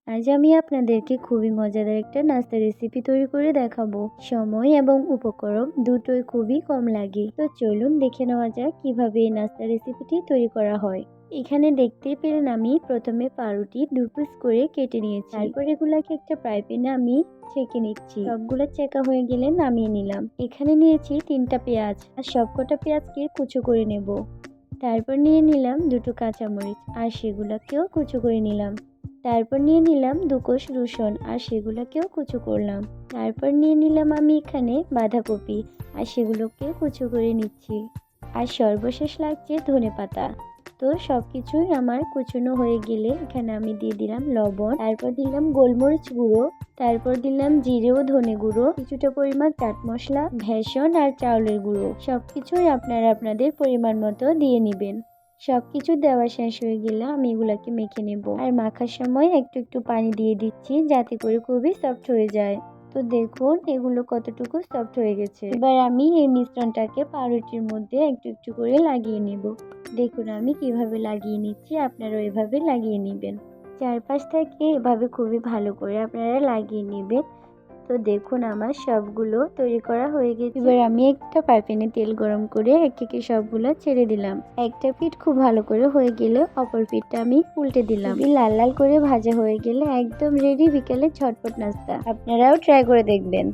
আজ আমি আপনাদেরকে খুবই মজাদার একটা নাস্তা রেসিপি তৈরি করে দেখাবো। সময় এবং উপকরণ দুটোই খুবই কম লাগে। তো চলুন দেখে নেওয়া যাক কিভাবে এই নাস্তা রেসিপিটি তৈরি করা হয়। এখানে দেখতেই পেলেন আমি প্রথমে পাউরুটি 2 পিস করে কেটে নিয়েছি। তারপর এগুলাকে একটা ফ্রাই প্যানে আমি ছেঁকে নিচ্ছি। সবগুলো ছেঁকা হয়ে গেলে নামিয়ে নিলাম। এখানে নিয়েছি 3টা পেঁয়াজ, আর সবকটা পেঁয়াজকে কুচো করে নেব। তারপর নিয়ে নিলাম 2টো কাঁচামরিচ, আর সেগুলোকেও কুচো করে নিলাম। তারপর নিয়ে নিলাম 2 কোষ রসুন, আর সেগুলোকেও কুচো করলাম। তারপর নিয়ে নিলাম আমি এখানে বাঁধাকপি, আর সেগুলোকে কুচো করে নিচ্ছি। আর সর্বশেষ লাগছে ধনেপাতা। তো সবকিছুই আমার কুচনো হয়ে গেলে এখানে আমি দিয়ে দিলাম লবণ, তারপর দিলাম গোলমরিচ গুঁড়ো, তারপর দিলাম জিরে ও ধনে গুঁড়ো, কিছুটা পরিমাণ চাট মশলা, বেসন আর চাউলের গুঁড়ো। সবকিছুই আপনারা আপনাদের পরিমাণ মতো দিয়ে নেবেন। সবকিছু দেওয়া শেষ হয়ে গেলে আমি এগুলাকে মেখে নেব। আর মাখার সময় একটু একটু পানি দিয়ে দিচ্ছি যাতে করে খুবই সফট হয়ে যায়। তো দেখুন এগুলো কতটুকু সফট হয়ে গেছে। এবার আমি এই মিশ্রণটাকে পাউরুটির মধ্যে একটু একটু করে লাগিয়ে নেব। দেখুন আমি কিভাবে লাগিয়ে নিচ্ছি, আপনারা এভাবে লাগিয়ে নেবেন। চারপাশ থেকে এভাবে খুবই ভালো করে আপনারা লাগিয়ে নেবেন। তো দেখুন আমার সবগুলো তৈরি করা হয়ে গেছে। এবার আমি একটা ফ্রাই প্যানে তেল গরম করে একে একে সবগুলো ছেড়ে দিলাম। একটা পিঠ খুব ভালো করে হয়ে গেলে অপর পিঠটা আমি উল্টে দিলাম। লাল লাল করে ভাজা হয়ে গেলে একদম রেডি বিকেলে ঝটপট নাস্তা। আপনারাও ট্রাই করে দেখবেন।